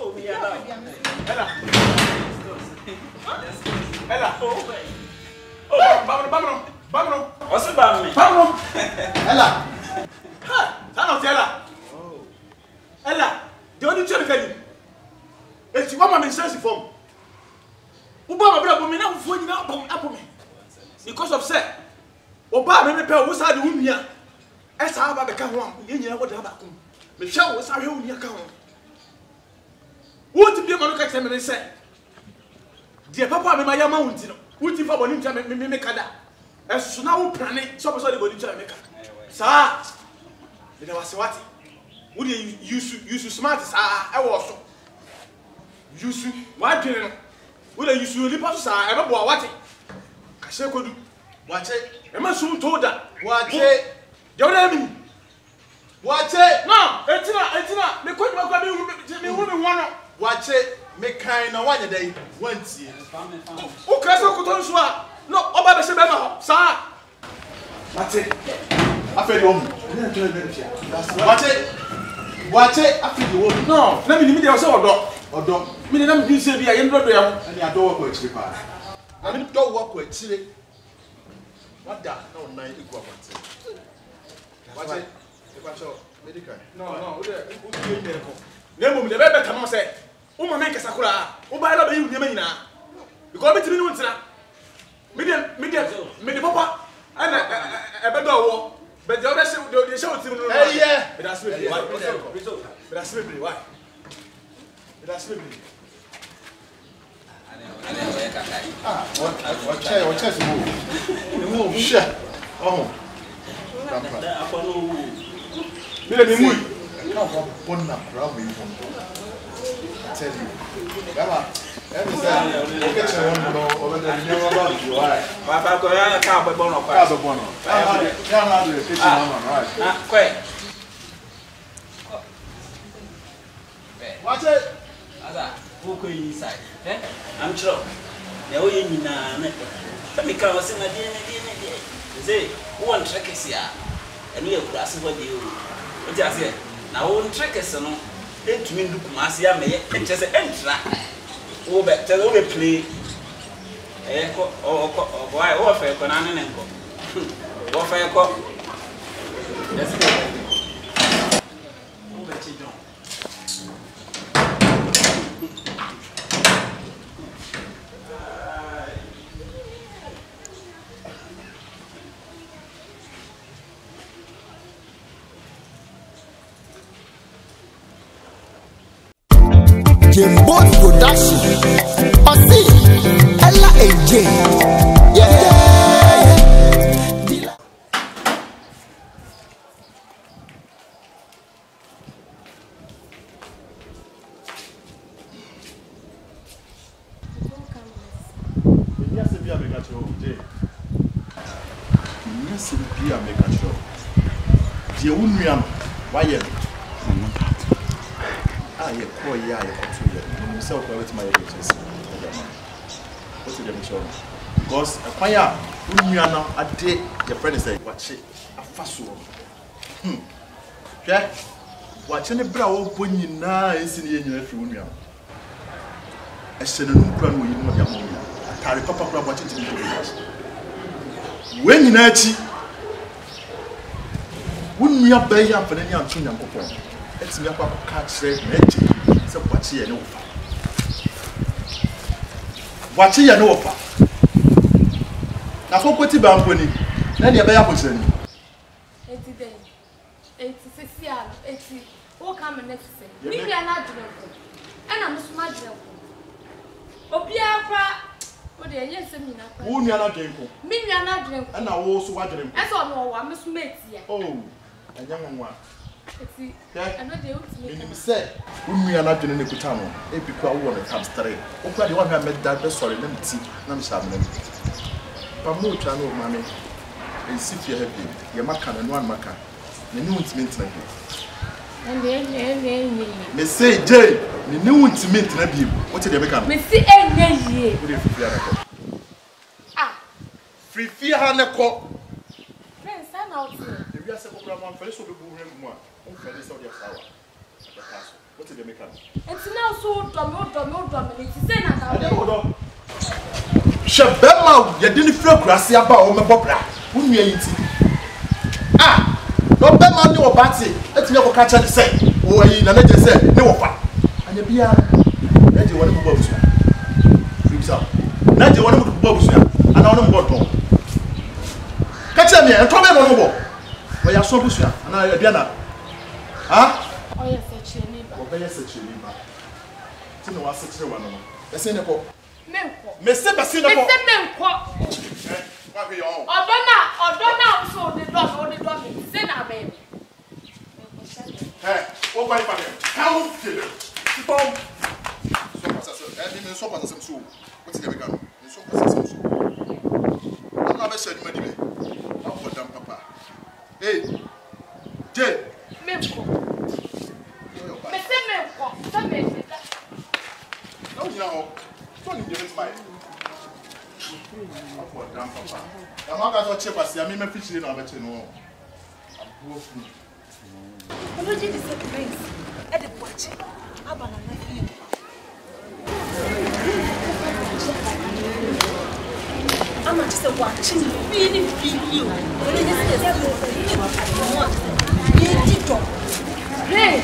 Oh, me Ella. Oh, Bamno. What's about me? Bamno. Ella. Ha, sana Ella. Oh. Ella, the only chance can you. Eti wa ma me sense form. Uba ma bra bo me na fufu nyina apo me. Because of say, oba me pe wo sa de wo nua. Esa aba be ka ho am, ye nyina wo da ba ko. Me hwa wo sa hwe wo nua ka ho. Wo ti bi ma no ka tse me say. Die papa me ma ya ma wunti no. Wo ti fa boni ntia me kada. Esu na wo plane, so so de boni ntia me ka. Sa. Me da wase wati. Wo de you smart sa e wo so. Yusu, why didn't you? Will you usually pass? I ever bought what? Cashe could do. Watch it. Emma soon told that. Watch it. Don't let me. Watch it. No, it's not. Me couldn't have me woman one. Watch it. Make kind of one day. Once year. Oh, Castle could also. No, about the same, sir. Watch it. I feel you. Watch it. Watch it. I feel you. No, let me also. Odo me na me say bia ye ndodo ya ho ani ado work with chiri pa na me do work with chiri wada na on nine equal kwante watch it e kwa show medical no o de o dey there ko na mum de be be kama say o ma men kasa kura o ba la be yu nyama nyina because me timi no ntina me de papa ana e be do wo but the other say the show timi no eh yeah me that's me why that's me. What chest move? Shit. Oh. Me move. No, one na crowd me from. I tell you. Gaba. Every time you get one no over there you never about you why. Papa ko ya ka bo no kwa. Ka bo no. Ya na do kitchen mama, right? Na kwe. Watch it. Who inside? I'm sure. Now you mean let me come and say, one trick is here, and we are grassing what you. What I say? Now, one trick is no. Then to me, look, Marcia may just enter. Oh, but tell me play. Why offer a banana and go? Offer a cop. Let's go. Oh, but you don't. Jimbo Production. Ossie, Ella AJ. Yeah. Yes, be a mega show, Jay. Yes, be a mega show. The Union, why? I call ya, I control you. Myself, I wait my agency. What's the mission? Because a fire, Union, a day, your friend is like, watch it, a fast one. Yeah, watching the brow when you now is in the Union. I said, no plan with you, my young woman. I carry Papa Crab watching to when you know, wouldn't you have bay up for any young children? It's me up catch red magic. So watch here no offer. Watch here no offer. Now for put it back when then you buy a person. 80 days. 86 years. 80. What come next say? Me we are not doing. And I'm smart. Obia kwa. What dey yes me na kwa. Who me na drinko? Me we are not drinko. And I also wa drinko. Eso no wa me so mate here. Oh. Anya nwa. Eti. I know they want me. You say, when we are not doing a kutano, if you call one comes straight. Okay, the one who made that best sorry, let me see. Let me have them. Pamu channel, mammy. And see if you have been. Your macan and one macan. The new intimate like it. And then, me say, Jay, the new intimate like you. What did they become? Me see a year. What if you are Ah, free fear, Hannah call. friends, I'm out here. If you are several one first, will be more. Friends of your flower. What did they make up? It's now so dumb. It's saying that. Shabema, you didn't feel grassy about my bobra. Who knew it? Ah, no Bema knew about it. Let's never catch and say, oh, I just said, no, and you be a lady one of the Now you want to go and I don't want catch me and come in on the wall. But you're so busy, and I Diana. Ah? Oh, yes, a chili. Oh, yes, a chili. You know, I said, one of them. The Senegal. Mr. Bassino. What are you on? Or so the dog, say now, baby. Hey, what my father? How did you? Bomb. So much as I'm what's the gun? So much as I'm so. I'm not said, Madame. I'm for them, Papa. Hey, Jay. Milko. No, you know, don't give it my. I'm for them, Papa. I'm not going to check us. I mean, my fish in our veteran. I'm broken. I'm going to say the place. At the watch. I'm going to I'm not just watching really video. Hey,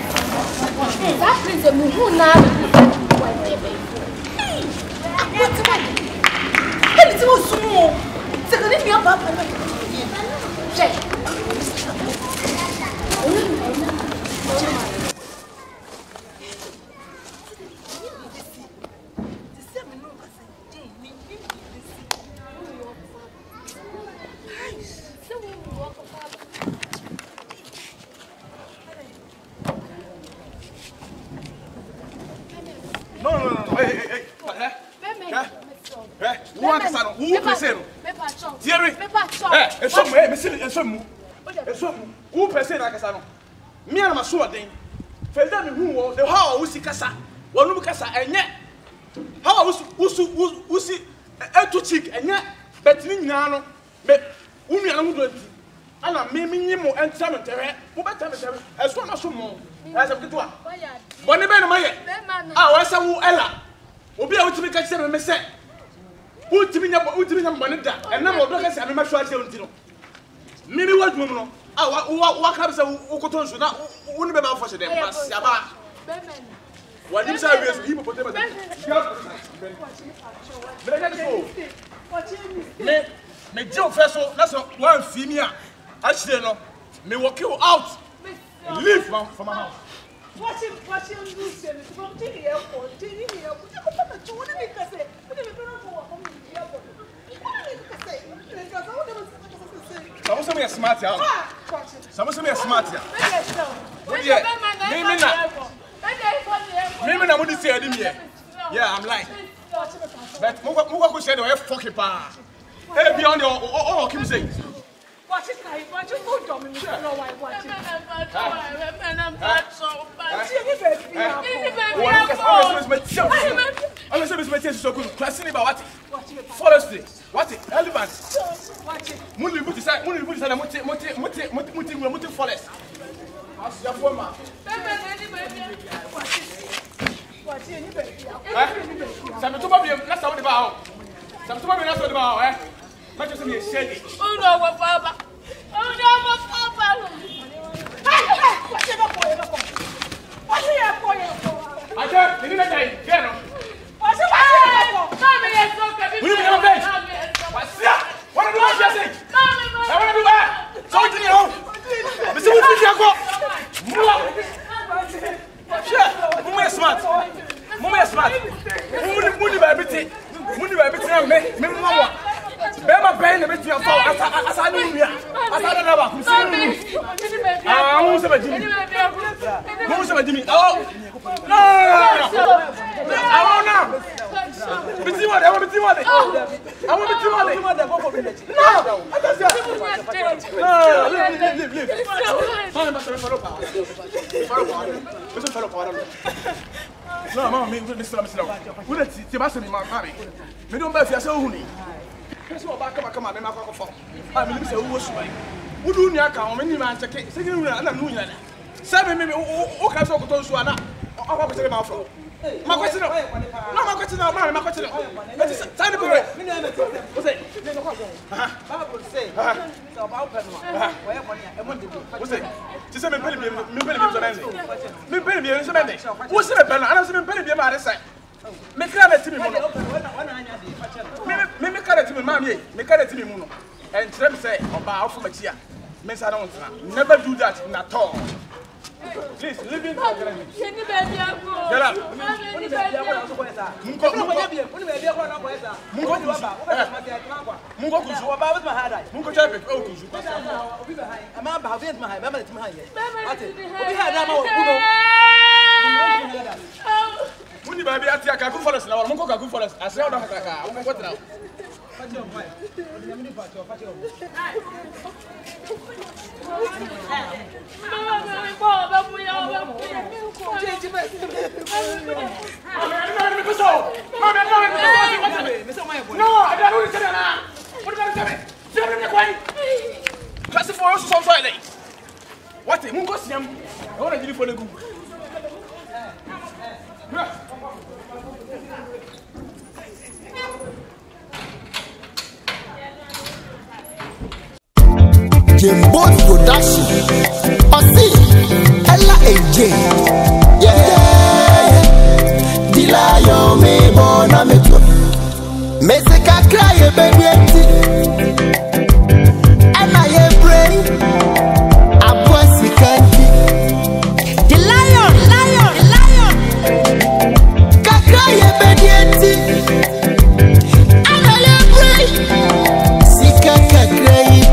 that is a movie now. What's the matter? It's so small. It's going to be a bad Who person like Casano? Me and my swording. Felden who was the how we see Cassa, one look Cassa, and yet how we see a two chick, and yet Bettinano, but Umi and Wood. And I'm maiming him and cemetery, who better as one or some more as a good one. One of them, I was a Ella. Will be able to make a 7 percent. Who to me up money that, and now don't say I'm not sure I don't. Maybe what woman? What comes out of Okoton? Now, wouldn't be about for them. What is our people put them me Joe Fesso, that's one female. I say no, me walk you out. Leave from my house. Watch him lose from the airport. Someone say me a smart young. Someone say me a smart young. Maybe I wouldn't say I didn't hear. Yeah, I'm lying. But Mugaku said, "Oh, fucking pa." Hey, beyond your all Kim saying. Watch it, watch it, go down. You know why watch it. I'm going so good. Classing about what? Forestry. What? Elephants. Watch it. Muni put aside. Muti forest. As your former. Watch it. Some to be not somebody about. Some to be not somebody about. Eh? Not just me shady. Oh no, what Papa? Oh no, what Papa? Watch it, boy. Watch it, boy. I can't. You didn't die. Get Watch it, Mommy is so good. We don't have what's that? What do you say? I want to do that. So it's in your home. Mr. Mummy is smart. Mummy is smart. Mummy by everything. Mummy by everything. Me mama. Bema pain the between fall. As I know me. As I don't know. Who's the Jimmy? Oh. No. I want now. Between what? I want between what? I want between what? Go for village. No. I don't say. No. Leave. Follow power. No, mama, me Mr. Who the Tibasa me mommy. Me don't buy for yourself who ni. So come on, me make for. I me say who was my. Who do nya ka o me ni man check. Say you na no nya. Say me o ka so ko to so ana. I'll go to the mouth. My question. No, my question. My question. Time to break. What's it? Bible say, so about what's it? Just a minute, me pay me so many. What's the pen? I don't pay me my side. Make it to me, me carry to me, mammy, make it to me, Muno. And Trem say, about for my chair. Miss, I don't never do that at all. Please, leave it. Get up. Jimbo's production. Ossie, Ella AJ. Yeah. Dilayo me bona me tu. Meseka cry baby. And I pray. Abuasi kanti. The lion. Kakaya baby. And I pray. Sika kakaya.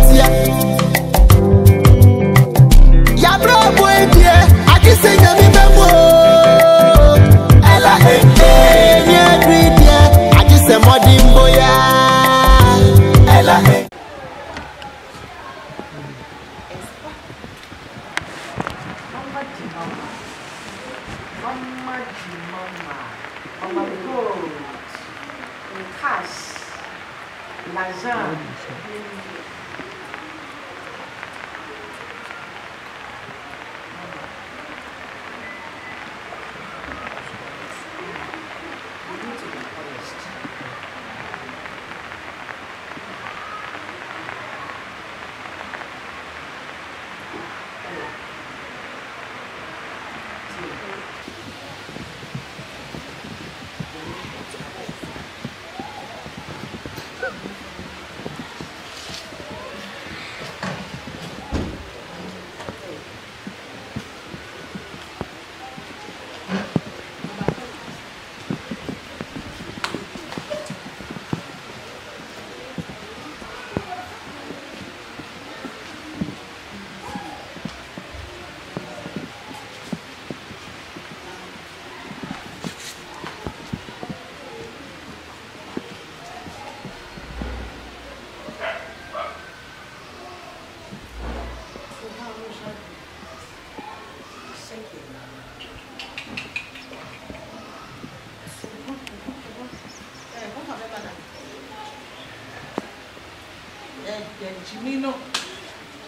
Jimino,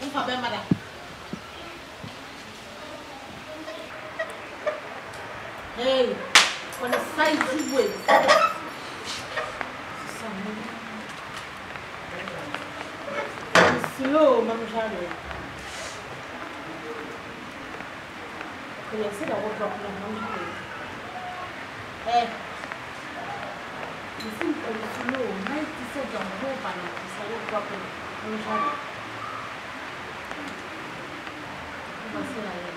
un faber mada. Hey, on the side you wait. Slow, Mama Charlie. Okay, I said I woke up in the Hey, you think I'm slow? 90 seconds on the whole banner. I woke up in Mama Charlie. What's the name?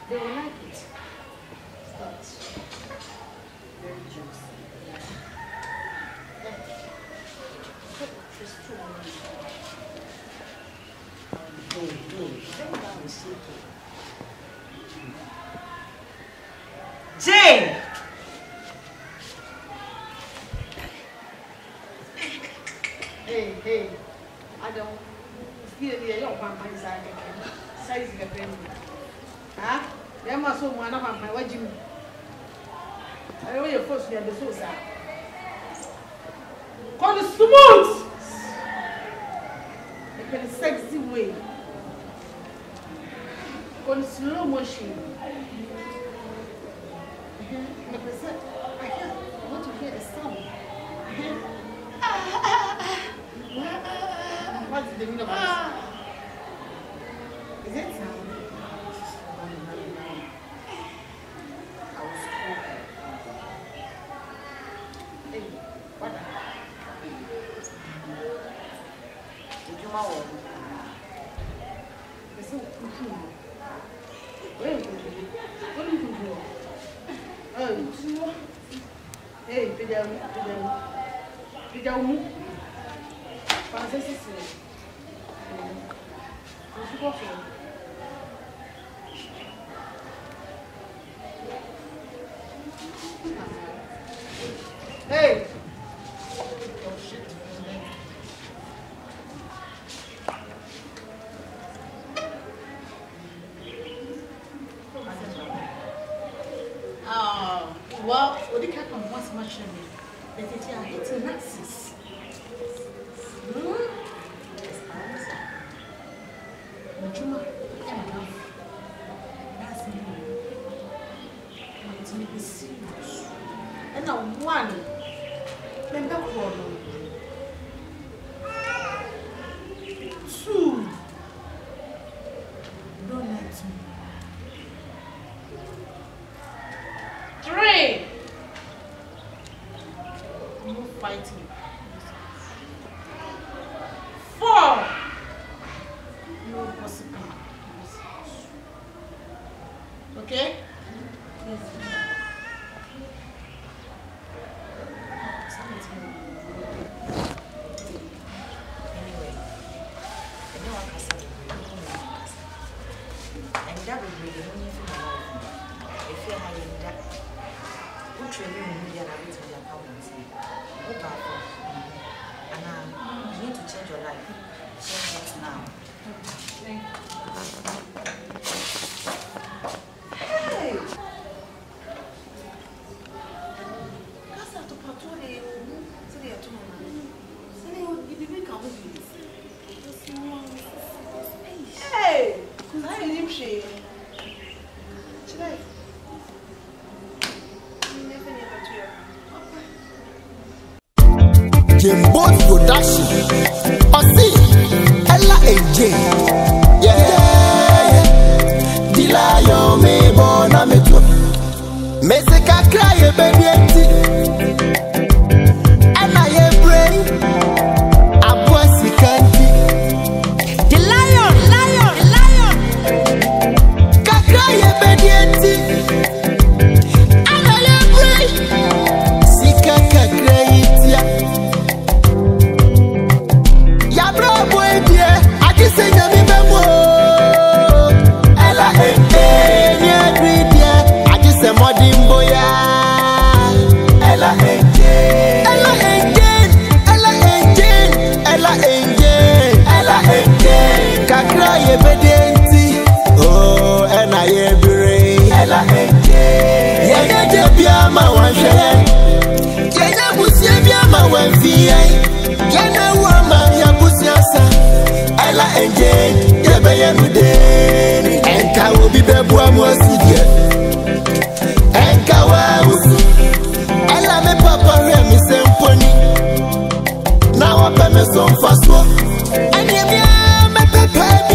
They will like it. It's very juicy. Jane! Hey, I don't feel the young man inside the size of the family. Huh? There must be one of my wedding. I know your first year, the source. Call it smooth! Like a sexy way. Call it slow motion. I want to hear the sound. What's the meaning of this? Is it sound? I was cool. Hey, what? Did you know what? It's so cool. Where is it? What do you do? Hey, Pidel. Hey! Well, what do you come from once much of me? It's a Nazis. That's me. It's me be serious. And now one, remember one. Two, don't let me. 3, no fighting. 4, no possible. Okay? Yes. Anyway, I know I can say and that will be the only thing I like. If you're having that, who training you and I will tell you about and you need to change your life. Change it now. Hey! That's not to patrol the city at home. Hey! I didn't share. Today. Jimbo's production. Ossie, Ella and Jane. Yeah. Dilayo me bona me tu. Meseka cry baby enti. And I am brain. Abuasi kanti. Dilayo, lion. Kakra baby enti. And I am brain. Sika kakra itia. Oh, and I am brave. Ella Yaga Biama one share. Yaga Busia Biama one VA. Yaga Wama Yabusiasa. Ella and Jane, Yabayamude. And Ka will be Bebuamo Sidia. And Kawaus. Ella me Papa Remy Symphony. Now I pay me some fast work. And Yamia me Pepe.